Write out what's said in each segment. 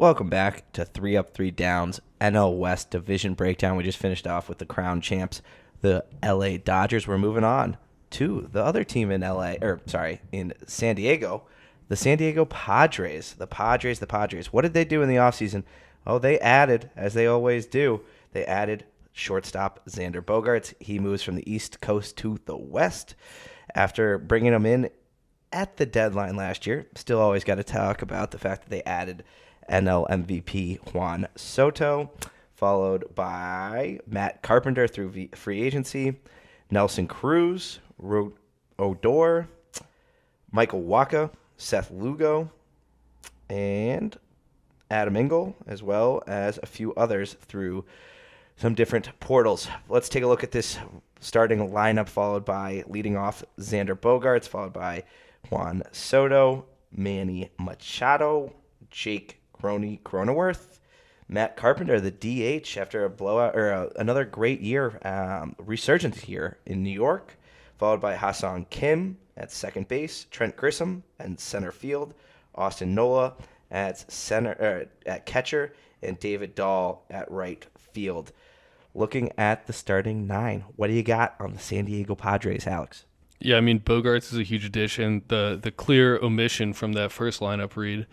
Welcome back to 3 Up, 3 Downs, NL West Division Breakdown. We just finished off with the crown champs, the LA Dodgers. We're moving on to the other team in in San Diego, the San Diego Padres. The Padres. What did they do in the offseason? Oh, they added, as they always do, they added shortstop Xander Bogaerts. He moves from the East Coast to the West after bringing him in at the deadline last year. Still always got to talk about the fact that they added NL MVP JUANSOTO, followed by Matt Carpenter through free agency, Nelson Cruz, Odor, Michael Wacha, Seth Lugo, and Adam Engel, as well as a few others through some different portals. Let's take a look at this starting lineup, followed by leading off Xander Bogaerts, followed by JUANSOTO, Manny Machado, Jake Cronenworth, Matt Carpenter, the DH, after a blowout or another great year, resurgence here in New York, followed by Ha-Seong Kim at second base, Trent Grisham at center field, Austin Nola at catcher, and David Dahl at right field. Looking at the starting nine, what do you got on the San Diego Padres, Alex? Yeah, I mean, Bogaerts is a huge addition. The clear omission from that first lineup read,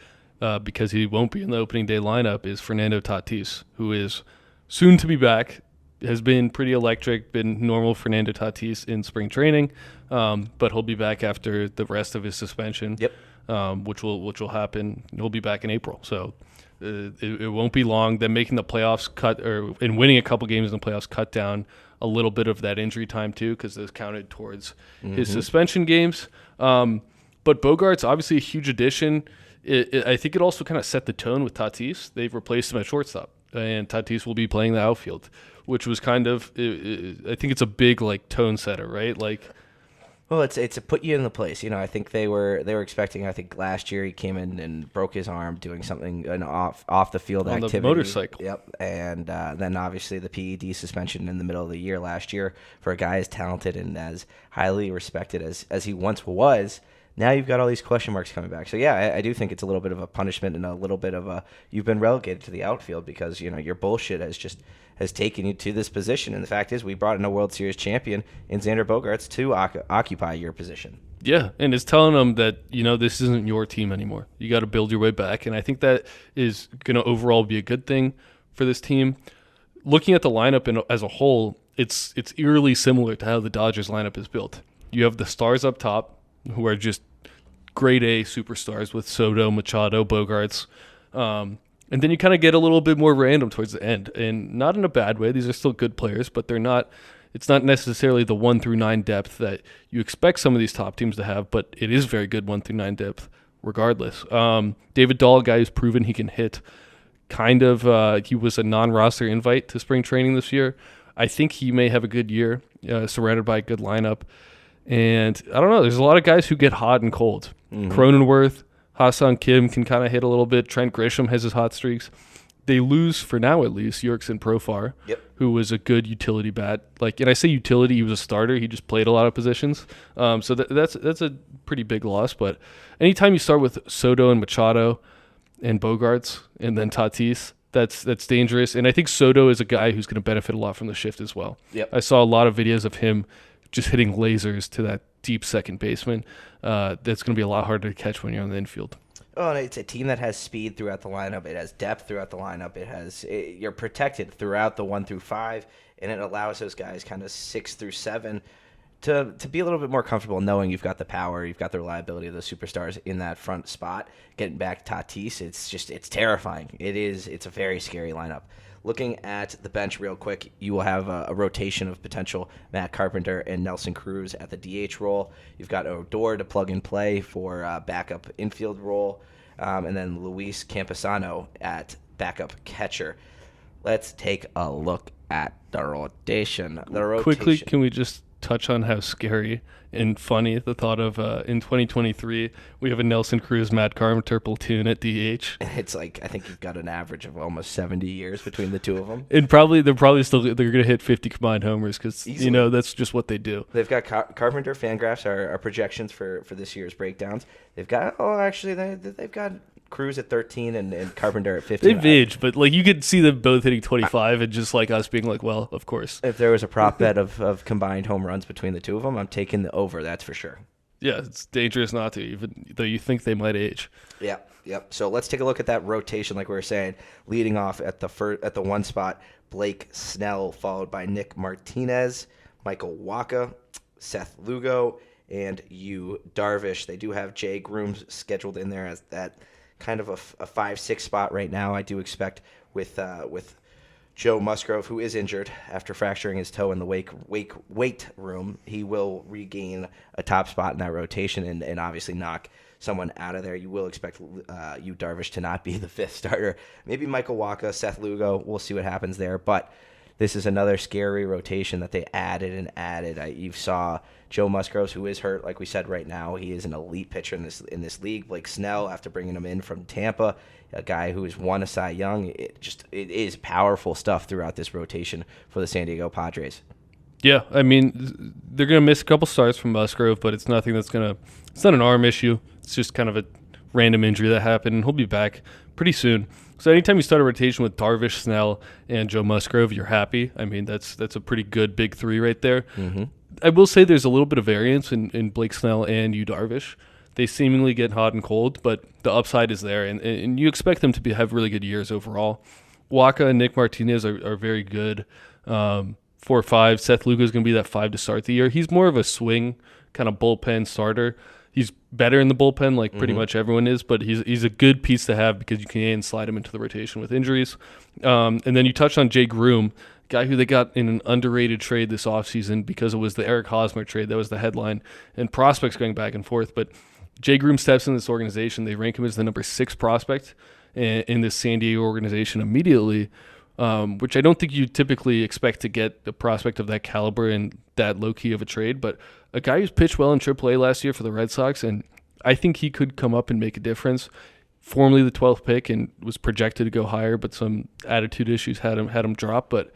because he won't be in the opening day lineup, is Fernando Tatis, who is soon to be back, has been pretty electric, been normal Fernando Tatis in spring training, but he'll be back after the rest of his suspension, which will happen. He'll be back in April, so it won't be long. Then making the playoffs and winning a couple games in the playoffs cut down a little bit of that injury time too, because those counted towards his suspension games. But Bogaerts, obviously a huge addition. I think it also kind of set the tone with Tatis. They've replaced him at shortstop, and Tatis will be playing the outfield, which was kind of, I think it's a big tone setter, right? Well, it's to put you in the place. I think they were expecting. I think last year he came in and broke his arm doing something off the field on activity. The motorcycle. Yep, and then obviously the PED suspension in the middle of the year last year for a guy as talented and as highly respected as he once was. Now you've got all these question marks coming back. So, yeah, I do think it's a little bit of a punishment and a little bit of you've been relegated to the outfield because, your bullshit has taken you to this position. And the fact is we brought in a World Series champion in Xander Bogaerts to occupy your position. Yeah, and it's telling them that, this isn't your team anymore. You got to build your way back. And I think that is going to overall be a good thing for this team. Looking at the lineup as a whole, it's eerily similar to how the Dodgers lineup is built. You have the stars up top, who are just grade A superstars with Soto, Machado, Bogaerts. And then you kind of get a little bit more random towards the end. And not in a bad way. These are still good players, but it's not necessarily the 1 through 9 depth that you expect some of these top teams to have, but it is very good 1 through 9 depth regardless. David Dahl, a guy who's proven he can hit. He was a non-roster invite to spring training this year. I think he may have a good year, surrounded by a good lineup. And I don't know, there's a lot of guys who get hot and cold. Cronenworth, Ha-Seong Kim can kind of hit a little bit. Trent Grisham has his hot streaks. They lose, for now at least, Yerksin Profar, who was a good utility bat. And I say utility, he was a starter. He just played a lot of positions. So that's a pretty big loss. But anytime you start with Soto and Machado and Bogaerts and then Tatis, that's dangerous. And I think Soto is a guy who's going to benefit a lot from the shift as well. I saw a lot of videos of him just hitting lasers to that deep second baseman. That's going to be a lot harder to catch when you're on the infield. Oh, and it's a team that has speed throughout the lineup. It has depth throughout the lineup. You're protected throughout the 1 through 5, and it allows those guys kind of 6 through 7 to be a little bit more comfortable knowing you've got the power, you've got the reliability of the superstars in that front spot. Getting back to Tatis, it's terrifying. It's a very scary lineup. Looking at the bench real quick, you will have a rotation of potential Matt Carpenter and Nelson Cruz at the DH role. You've got Odor to plug and play for backup infield role, and then Luis Campusano at backup catcher. Let's take a look at the rotation. Quickly, can we just touch on how scary and funny the thought of in 2023 we have a Nelson Cruz, Matt Carpenter platoon at DH. It's I think you've got an average of almost 70 years between the two of them. And they're going to hit 50 combined homers because that's just what they do. They've got Carpenter. Fangraphs are projections for this year's breakdowns. They've got they've got Cruz at 13 and Carpenter at 15. They've aged, but like you could see them both hitting 25 and just like us being like, well, of course. If there was a prop bet of combined home runs between the two of them, I'm taking the over, that's for sure. Yeah, it's dangerous not to, even though you think they might age. Yeah, yep. So let's take a look at that rotation, like we were saying. Leading off at the one spot, Blake Snell, followed by Nick Martinez, Michael Wacha, Seth Lugo, and Yu Darvish. They do have Jay Grooms scheduled in there as that kind of a 5-6 spot right now. I do expect with Joe Musgrove, who is injured after fracturing his toe in the weight room, he will regain a top spot in that rotation and obviously knock someone out of there. You will expect Yu Darvish to not be the fifth starter. Maybe Michael Wacha, Seth Lugo. We'll see what happens there. But this is another scary rotation that they added. You saw Joe Musgrove, who is hurt, like we said right now. He is an elite pitcher in this league. Blake Snell, after bringing him in from Tampa, a guy who has won a Cy Young. It is powerful stuff throughout this rotation for the San Diego Padres. Yeah, I mean, they're going to miss a couple starts from Musgrove, but it's nothing it's not an arm issue. It's just kind of a random injury that happened, and he'll be back pretty soon. So anytime you start a rotation with Darvish, Snell, and Joe Musgrove, you're happy. I mean, that's a pretty good big three right there. Mm-hmm. I will say there's a little bit of variance in Blake Snell and Yu Darvish. They seemingly get hot and cold, but the upside is there, and you expect them to have really good years overall. Wacha and Nick Martinez are very good. 4-5. Seth Lugo is going to be that 5 to start the year. He's more of a swing kind of bullpen starter. He's better in the bullpen, like pretty much everyone is, but he's a good piece to have because you can slide him into the rotation with injuries. And then you touched on Jay Groom, guy who they got in an underrated trade this offseason because it was the Eric Hosmer trade. That was the headline, and prospects going back and forth. But Jay Groom steps in this organization. They rank him as the number 6 prospect in this San Diego organization immediately, which I don't think you typically expect to get a prospect of that caliber and that low-key of a trade. But a guy who's pitched well in AAA last year for the Red Sox, and I think he could come up and make a difference. Formerly the 12th pick and was projected to go higher, but some attitude issues had him drop. But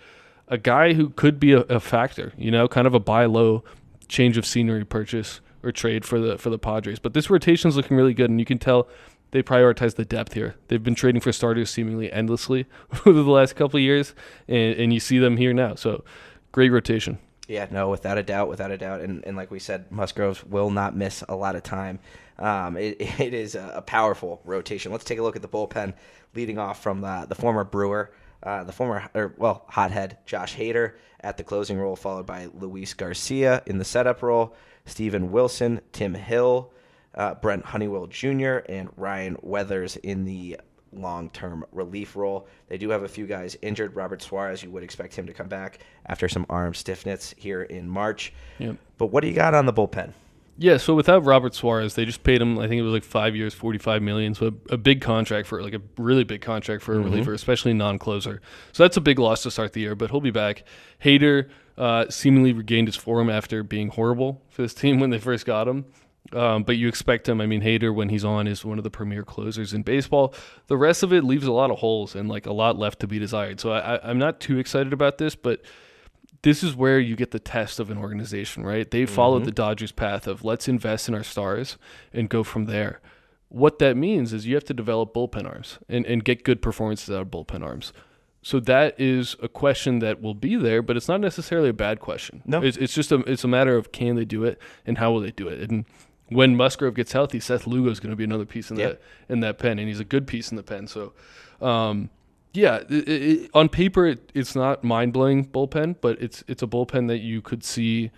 a guy who could be a factor, kind of a buy low change of scenery purchase or trade for the Padres. But this rotation is looking really good, and you can tell they prioritize the depth here. They've been trading for starters seemingly endlessly over the last couple of years, and you see them here now. So great rotation. Yeah, no, without a doubt. And like we said, Musgrove will not miss a lot of time. It is a powerful rotation. Let's take a look at the bullpen, leading off from the former Brewer, hothead Josh Hader at the closing role, followed by Luis Garcia in the setup role, Steven Wilson, Tim Hill, Brent Honeywell Jr., and Ryan Weathers in the long-term relief role. They do have a few guys injured. Robert Suarez, you would expect him to come back after some arm stiffness here in March. Yep. But what do you got on the bullpen? Yeah, so without Robert Suarez, they just paid him, I think it was like 5 years, $45 million, so a big contract for, like a really big contract for a reliever, especially non-closer. So that's a big loss to start the year, but he'll be back. Hader seemingly regained his form after being horrible for this team when they first got him. But you expect him. I mean, Hader, when he's on, is one of the premier closers in baseball. The rest of it leaves a lot of holes and like a lot left to be desired. So I'm not too excited about this, but this is where you get the test of an organization, right? They followed the Dodgers' path of let's invest in our stars and go from there. What that means is you have to develop bullpen arms and get good performances out of bullpen arms. So that is a question that will be there, but it's not necessarily a bad question. No, it's just a matter of can they do it and how will they do it. And when Musgrove gets healthy, Seth Lugo is going to be another piece in that pen, and he's a good piece in the pen. So, on paper, it's not mind-blowing bullpen, but it's a bullpen that you could see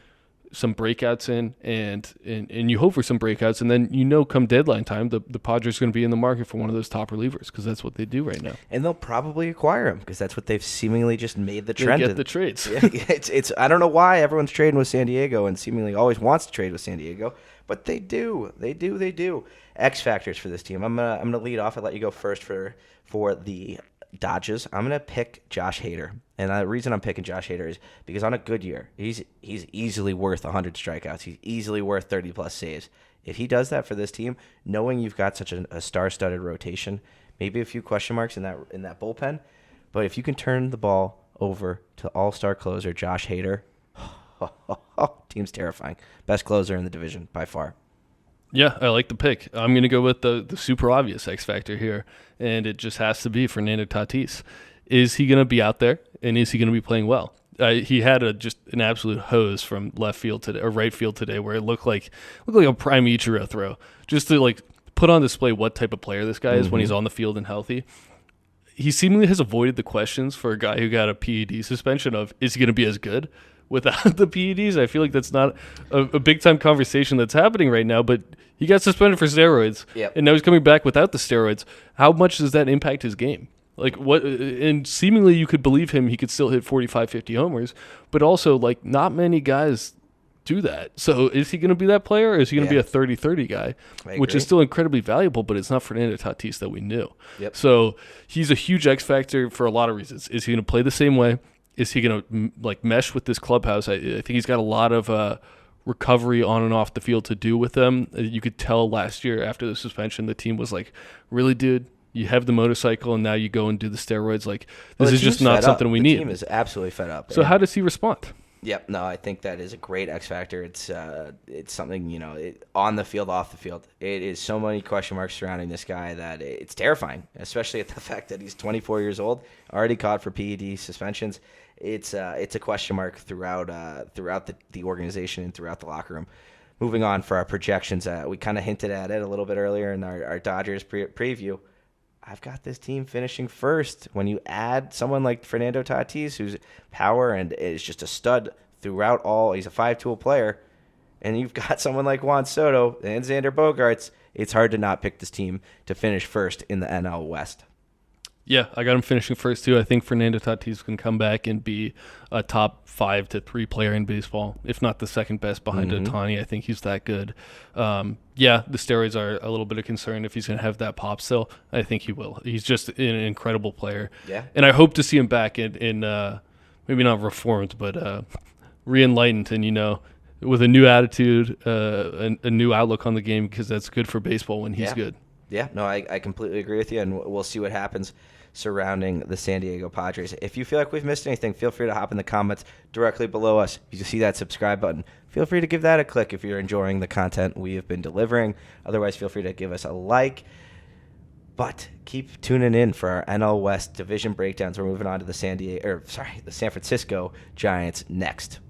some breakouts in, and you hope for some breakouts, and then come deadline time, the Padres are going to be in the market for one of those top relievers because that's what they do right now. And they'll probably acquire him because that's what they've seemingly just made the trend. They get the trades. Yeah, it's I don't know why everyone's trading with San Diego and seemingly always wants to trade with San Diego, but they do. X factors for this team. I'm gonna lead off and let you go first for the Dodgers. I'm gonna pick Josh Hader, and the reason I'm picking Josh Hader is because on a good year, he's easily worth 100 strikeouts. He's easily worth 30+ saves. If he does that for this team, knowing you've got such a star-studded rotation, maybe a few question marks in that bullpen, but if you can turn the ball over to all-star closer Josh Hader, team's terrifying. Best closer in the division by far. Yeah, I like the pick. I'm going to go with the super obvious X factor here, and it just has to be Fernando Tatis. Is he going to be out there, and is he going to be playing well? He had just an absolute hose from left field today or right field today, where it looked like a prime Ichiro throw, just to like put on display what type of player this guy is when he's on the field and healthy. He seemingly has avoided the questions for a guy who got a PED suspension of, is he going to be as good without the PEDs? I feel like that's not a big-time conversation that's happening right now, but he got suspended for steroids, and now he's coming back without the steroids. How much does that impact his game? Like what? And seemingly you could believe him. He could still hit 45, 50 homers, but also like not many guys do that. So is he going to be that player, or is he going to be a 30-30 guy, which is still incredibly valuable, but it's not Fernando Tatis that we knew. So he's a huge X factor for a lot of reasons. Is he going to play the same way? Is he going to like mesh with this clubhouse? I think he's got a lot of recovery on and off the field to do with them. You could tell last year after the suspension, the team was like, really, dude? You have the motorcycle, and now you go and do the steroids. Like, this is just not something we need. The team is absolutely fed up. So how does he respond? Yep, no, I think that is a great X factor. It's something, on the field, off the field. It is so many question marks surrounding this guy that it's terrifying, especially at the fact that he's 24 years old, already caught for PED suspensions. It's a question mark throughout the organization and throughout the locker room. Moving on for our projections, we kind of hinted at it a little bit earlier in our Dodgers preview. I've got this team finishing first. When you add someone like Fernando Tatis, who's power and is just a stud throughout he's a 5-tool player, and you've got someone like Juan Soto and Xander Bogaerts, it's hard to not pick this team to finish first in the NL West. Yeah, I got him finishing first too. I think Fernando Tatis can come back and be a top 5 to 3 player in baseball, if not the second best behind Ohtani. I think he's that good. Yeah, the steroids are a little bit of concern if he's going to have that pop still. I think he will. He's just an incredible player. Yeah, and I hope to see him back in maybe not reformed, but re-enlightened and with a new attitude, a new outlook on the game, because that's good for baseball when he's good. Yeah, no, I completely agree with you, and we'll see what happens surrounding the San Diego Padres. If you feel like we've missed anything, feel free to hop in the comments directly below us. You see that subscribe button. Feel free to give that a click if you're enjoying the content we have been delivering. Otherwise, feel free to give us a like. But keep tuning in for our NL West division breakdowns. We're moving on to the San Francisco Giants next.